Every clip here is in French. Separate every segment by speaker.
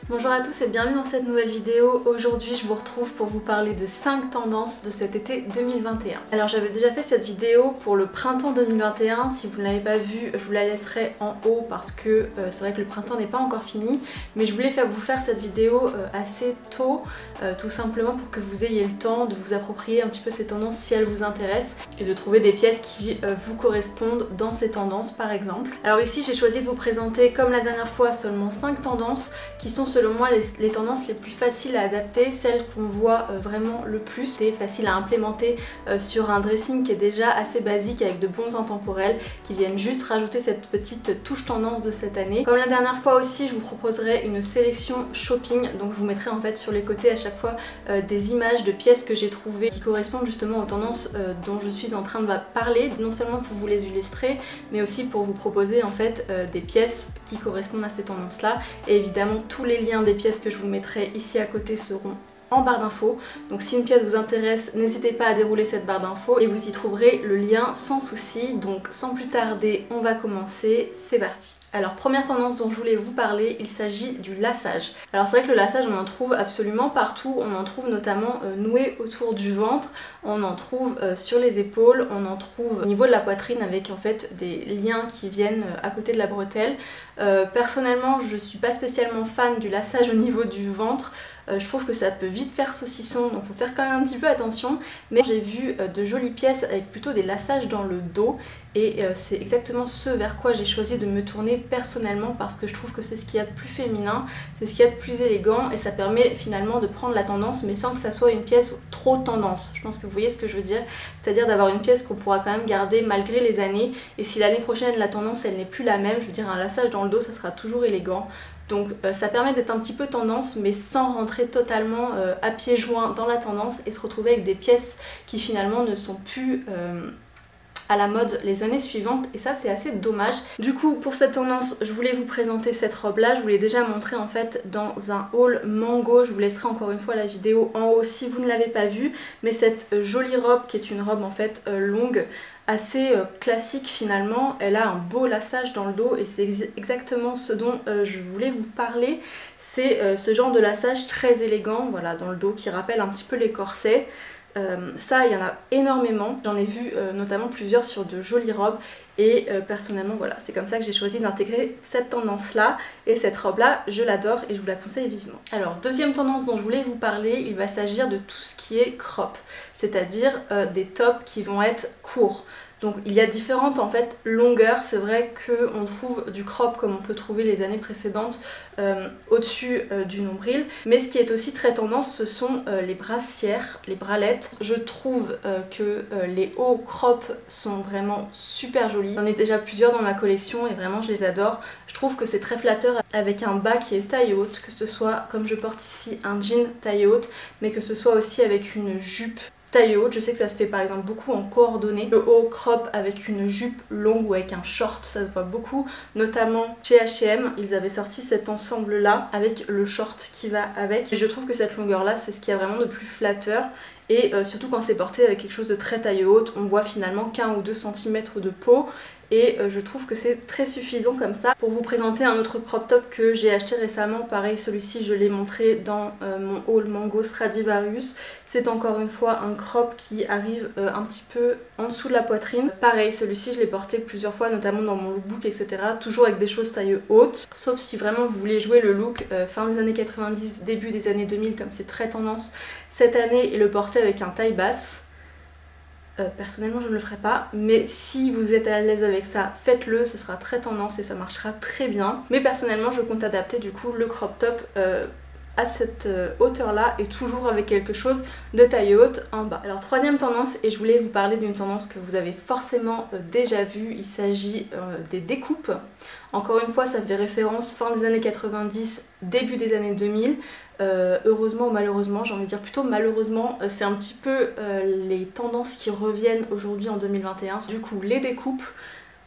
Speaker 1: Bonjour à tous et bienvenue dans cette nouvelle vidéo. Aujourd'hui je vous retrouve pour vous parler de 5 tendances de cet été 2021. Alors j'avais déjà fait cette vidéo pour le printemps 2021, si vous ne l'avez pas vue je vous la laisserai en haut parce que c'est vrai que le printemps n'est pas encore fini, mais je voulais vous faire cette vidéo assez tôt, tout simplement pour que vous ayez le temps de vous approprier un petit peu ces tendances si elles vous intéressent et de trouver des pièces qui vous correspondent dans ces tendances par exemple. Alors ici j'ai choisi de vous présenter comme la dernière fois seulement 5 tendances qui sont selon moi les tendances les plus faciles à adapter, celles qu'on voit vraiment le plus et faciles à implémenter sur un dressing qui est déjà assez basique avec de bons intemporels qui viennent juste rajouter cette petite touche tendance de cette année. Comme la dernière fois aussi, je vous proposerai une sélection shopping, donc je vous mettrai en fait sur les côtés à chaque fois des images de pièces que j'ai trouvées qui correspondent justement aux tendances dont je suis en train de parler, non seulement pour vous les illustrer mais aussi pour vous proposer en fait des pièces qui correspondent à ces tendances là, et évidemment tous les liens des pièces que je vous mettrai ici à côté seront en barre d'infos, donc si une pièce vous intéresse n'hésitez pas à dérouler cette barre d'infos et vous y trouverez le lien sans souci. Donc sans plus tarder on va commencer, c'est parti. Alors première tendance dont je voulais vous parler, il s'agit du laçage. Alors c'est vrai que le laçage on en trouve absolument partout, on en trouve notamment noué autour du ventre, on en trouve sur les épaules, on en trouve au niveau de la poitrine avec en fait des liens qui viennent à côté de la bretelle. Personnellement je suis pas spécialement fan du laçage au niveau du ventre. Je trouve que ça peut vite faire saucisson, donc faut faire quand même un petit peu attention. Mais j'ai vu de jolies pièces avec plutôt des laçages dans le dos et c'est exactement ce vers quoi j'ai choisi de me tourner personnellement parce que je trouve que c'est ce qu'il y a de plus féminin, c'est ce qu'il y a de plus élégant et ça permet finalement de prendre la tendance mais sans que ça soit une pièce trop tendance. Je pense que vous voyez ce que je veux dire, c'est-à-dire d'avoir une pièce qu'on pourra quand même garder malgré les années et si l'année prochaine la tendance elle n'est plus la même, je veux dire un laçage dans le dos ça sera toujours élégant. Donc ça permet d'être un petit peu tendance mais sans rentrer totalement à pieds joints dans la tendance et se retrouver avec des pièces qui finalement ne sont plus à la mode les années suivantes et ça c'est assez dommage. Du coup pour cette tendance je voulais vous présenter cette robe là, je vous l'ai déjà montré en fait dans un haul mango, je vous laisserai encore une fois la vidéo en haut si vous ne l'avez pas vue, mais cette jolie robe qui est une robe en fait longue, assez classique finalement, elle a un beau laçage dans le dos et c'est exactement ce dont je voulais vous parler, c'est ce genre de laçage très élégant, voilà, dans le dos qui rappelle un petit peu les corsets. Ça il y en a énormément, j'en ai vu notamment plusieurs sur de jolies robes et personnellement voilà, c'est comme ça que j'ai choisi d'intégrer cette tendance là et cette robe là je l'adore et je vous la conseille vivement. Alors deuxième tendance dont je voulais vous parler, il va s'agir de tout ce qui est crop, c'est-à-dire des tops qui vont être courts. Donc il y a différentes en fait longueurs, c'est vrai qu'on trouve du crop comme on peut trouver les années précédentes au-dessus du nombril, mais ce qui est aussi très tendance ce sont les brassières, les bralettes. Je trouve que les hauts crop sont vraiment super jolis, j'en ai déjà plusieurs dans ma collection et vraiment je les adore. Je trouve que c'est très flatteur avec un bas qui est taille haute, que ce soit comme je porte ici un jean taille haute, mais que ce soit aussi avec une jupe taille haute. Je sais que ça se fait par exemple beaucoup en coordonnée, le haut crop avec une jupe longue ou avec un short, ça se voit beaucoup, notamment chez H&M, ils avaient sorti cet ensemble là avec le short qui va avec et je trouve que cette longueur là c'est ce qu'il y a vraiment de plus flatteur et surtout quand c'est porté avec quelque chose de très taille haute, on voit finalement qu'un ou 2 cm de peau et je trouve que c'est très suffisant comme ça. Pour vous présenter un autre crop top que j'ai acheté récemment, pareil celui-ci je l'ai montré dans mon haul mango Stradivarius, c'est encore une fois un crop qui arrive un petit peu en dessous de la poitrine. Pareil celui-ci je l'ai porté plusieurs fois notamment dans mon lookbook etc, toujours avec des choses taille haute, sauf si vraiment vous voulez jouer le look fin des années 90, début des années 2000 comme c'est très tendance cette année et le porter avec un taille basse. Personnellement je ne le ferai pas, mais si vous êtes à l'aise avec ça, faites-le, ce sera très tendance et ça marchera très bien. Mais personnellement je compte adapter du coup le crop top à cette hauteur là et toujours avec quelque chose de taille haute en bas. Alors troisième tendance, et je voulais vous parler d'une tendance que vous avez forcément déjà vue, il s'agit des découpes. Encore une fois ça fait référence fin des années 90, début des années 2000. Heureusement ou malheureusement, j'ai envie de dire plutôt malheureusement, c'est un petit peu les tendances qui reviennent aujourd'hui en 2021. Du coup les découpes,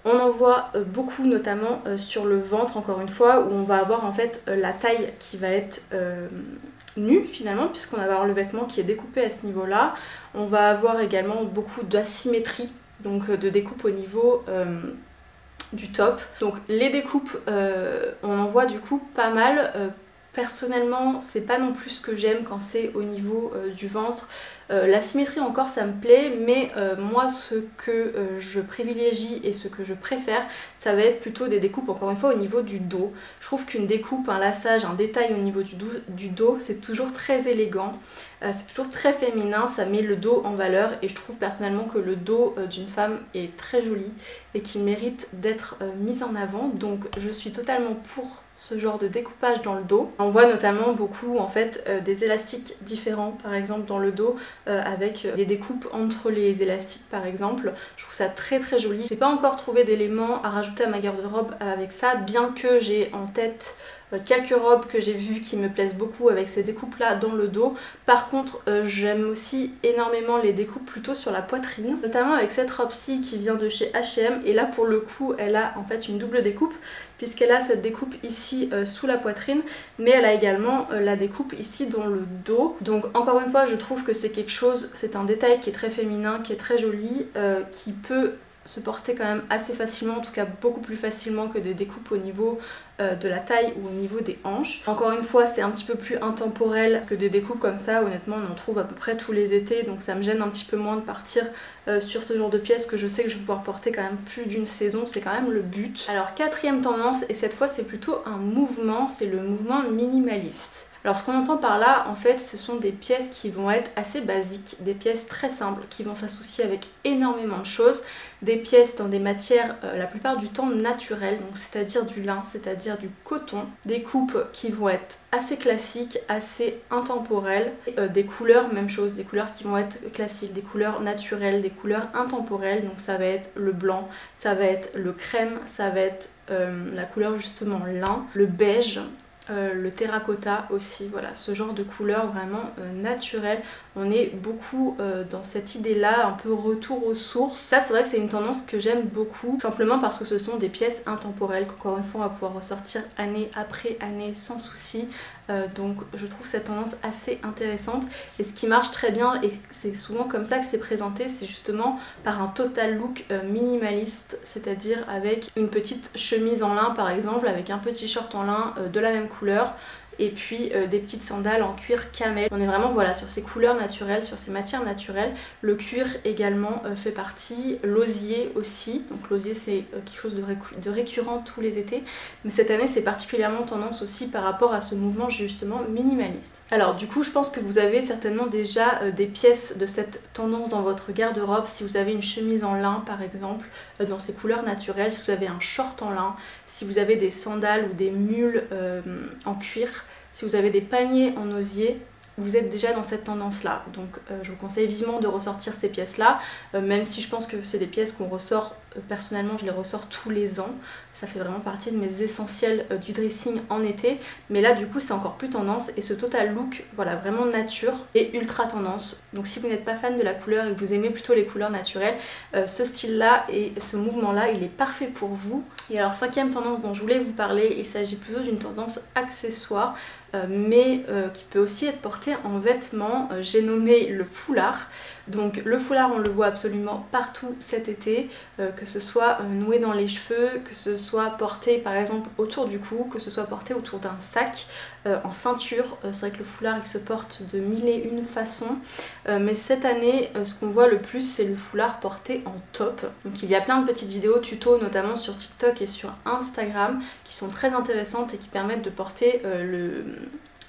Speaker 1: on en voit beaucoup notamment sur le ventre encore une fois où on va avoir en fait la taille qui va être nue finalement puisqu'on va avoir le vêtement qui est découpé à ce niveau là. On va avoir également beaucoup d'asymétrie, donc de découpe au niveau du top. Donc les découpes on en voit du coup pas mal Personnellement, c'est pas non plus ce que j'aime quand c'est au niveau du ventre. La symétrie encore ça me plaît, mais moi ce que je privilégie et ce que je préfère, ça va être plutôt des découpes encore une fois au niveau du dos. Je trouve qu'une découpe, un lassage, un détail au niveau du dos, c'est toujours très élégant, c'est toujours très féminin, ça met le dos en valeur et je trouve personnellement que le dos d'une femme est très joli et qu'il mérite d'être mis en avant, donc je suis totalement pour ce genre de découpage dans le dos. On voit notamment beaucoup en fait des élastiques différents par exemple dans le dos avec des découpes entre les élastiques par exemple. Je trouve ça très très joli. J'ai pas encore trouvé d'éléments à rajouter à ma garde-robe avec ça, bien que j'ai en tête quelques robes que j'ai vues qui me plaisent beaucoup avec ces découpes là dans le dos. Par contre j'aime aussi énormément les découpes plutôt sur la poitrine, notamment avec cette robe-ci qui vient de chez H&M et là pour le coup elle a en fait une double découpe puisqu'elle a cette découpe ici sous la poitrine, mais elle a également la découpe ici dans le dos. Donc encore une fois je trouve que c'est quelque chose, c'est un détail qui est très féminin, qui est très joli, qui peut se porter quand même assez facilement, en tout cas beaucoup plus facilement que des découpes au niveau de la taille ou au niveau des hanches. Encore une fois c'est un petit peu plus intemporel que des découpes comme ça, honnêtement on en trouve à peu près tous les étés, donc ça me gêne un petit peu moins de partir sur ce genre de pièces que je sais que je vais pouvoir porter quand même plus d'une saison, c'est quand même le but. Alors quatrième tendance, et cette fois c'est plutôt un mouvement, c'est le mouvement minimaliste. Alors ce qu'on entend par là, en fait, ce sont des pièces qui vont être assez basiques, des pièces très simples, qui vont s'associer avec énormément de choses, des pièces dans des matières la plupart du temps naturelles, donc c'est-à-dire du lin, c'est-à-dire du coton, des coupes qui vont être assez classiques, assez intemporelles, des couleurs, même chose, des couleurs qui vont être classiques, des couleurs naturelles, des couleurs intemporelles, donc ça va être le blanc, ça va être le crème, ça va être la couleur justement lin, le beige, le terracotta aussi, voilà, ce genre de couleur vraiment naturelle. On est beaucoup dans cette idée là, un peu retour aux sources. Ça c'est vrai que c'est une tendance que j'aime beaucoup, simplement parce que ce sont des pièces intemporelles qu'encore une fois on va pouvoir ressortir année après année sans souci. Donc je trouve cette tendance assez intéressante et ce qui marche très bien, et c'est souvent comme ça que c'est présenté, c'est justement par un total look minimaliste, c'est-à-dire avec une petite chemise en lin par exemple, avec un petit short en lin de la même couleur et puis des petites sandales en cuir camel. On est vraiment voilà sur ces couleurs naturelles, sur ces matières naturelles. Le cuir également fait partie, l'osier aussi, donc l'osier c'est quelque chose de récurrent tous les étés, mais cette année c'est particulièrement tendance aussi par rapport à ce mouvement justement minimaliste. Alors du coup je pense que vous avez certainement déjà des pièces de cette tendance dans votre garde-robe, si vous avez une chemise en lin par exemple, dans ces couleurs naturelles, si vous avez un short en lin, si vous avez des sandales ou des mules en cuir, si vous avez des paniers en osier, vous êtes déjà dans cette tendance là. Donc je vous conseille vivement de ressortir ces pièces là, même si je pense que c'est des pièces qu'on ressort, personnellement je les ressors tous les ans, ça fait vraiment partie de mes essentiels du dressing en été, mais là du coup c'est encore plus tendance et ce total look, voilà, vraiment nature et ultra tendance. Donc si vous n'êtes pas fan de la couleur et que vous aimez plutôt les couleurs naturelles, ce style là et ce mouvement là il est parfait pour vous. Et alors cinquième tendance dont je voulais vous parler, il s'agit plutôt d'une tendance accessoire, mais qui peut aussi être portée en vêtements. J'ai nommé le foulard. Donc le foulard on le voit absolument partout cet été, que ce soit noué dans les cheveux, que ce soit porté par exemple autour du cou, que ce soit porté autour d'un sac, en ceinture. C'est vrai que le foulard il se porte de mille et une façons, mais cette année ce qu'on voit le plus c'est le foulard porté en top. Donc il y a plein de petites vidéos tuto notamment sur TikTok et sur Instagram qui sont très intéressantes et qui permettent de porter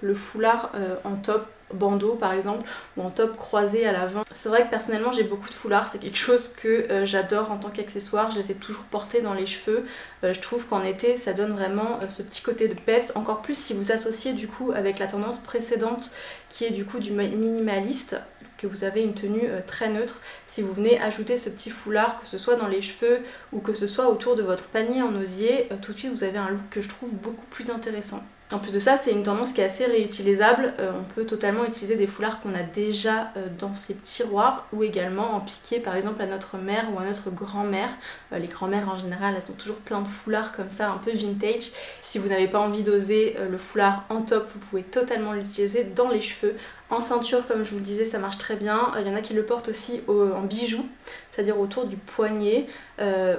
Speaker 1: le foulard en top bandeau par exemple, ou en top croisé à l'avant. C'est vrai que personnellement j'ai beaucoup de foulards, c'est quelque chose que j'adore en tant qu'accessoire, je les ai toujours portés dans les cheveux. Je trouve qu'en été ça donne vraiment ce petit côté de peps, encore plus si vous associez du coup avec la tendance précédente qui est du coup du minimaliste, que vous avez une tenue très neutre. Si vous venez ajouter ce petit foulard, que ce soit dans les cheveux ou que ce soit autour de votre panier en osier, tout de suite vous avez un look que je trouve beaucoup plus intéressant. En plus de ça, c'est une tendance qui est assez réutilisable, on peut totalement utiliser des foulards qu'on a déjà dans ces tiroirs ou également en piquer par exemple à notre mère ou à notre grand-mère. Les grand-mères en général, elles ont toujours plein de foulards comme ça, un peu vintage. Si vous n'avez pas envie d'oser le foulard en top, vous pouvez totalement l'utiliser dans les cheveux. En ceinture, comme je vous le disais, ça marche très bien. Il y en a qui le portent aussi en bijoux, c'est-à-dire autour du poignet,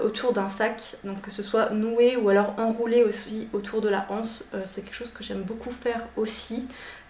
Speaker 1: autour d'un sac, donc que ce soit noué ou alors enroulé aussi autour de la hanse, c'est quelque quelque chose que j'aime beaucoup faire aussi.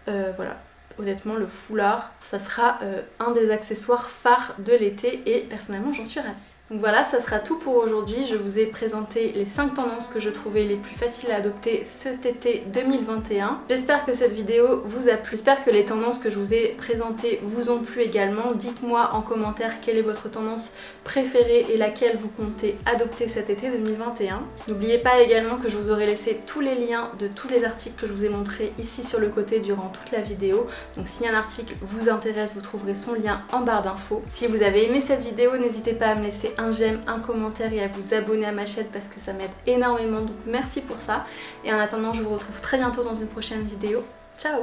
Speaker 1: Voilà. Honnêtement, le foulard, ça sera un des accessoires phares de l'été et personnellement j'en suis ravie. Donc voilà, ça sera tout pour aujourd'hui. Je vous ai présenté les 5 tendances que je trouvais les plus faciles à adopter cet été 2021. J'espère que cette vidéo vous a plu. J'espère que les tendances que je vous ai présentées vous ont plu également. Dites-moi en commentaire quelle est votre tendance préférée et laquelle vous comptez adopter cet été 2021. N'oubliez pas également que je vous aurai laissé tous les liens de tous les articles que je vous ai montrés ici sur le côté durant toute la vidéo. Donc si un article vous intéresse, vous trouverez son lien en barre d'infos. Si vous avez aimé cette vidéo, n'hésitez pas à me laisser un j'aime, un commentaire et à vous abonner à ma chaîne parce que ça m'aide énormément, donc merci pour ça. Et en attendant, je vous retrouve très bientôt dans une prochaine vidéo. Ciao!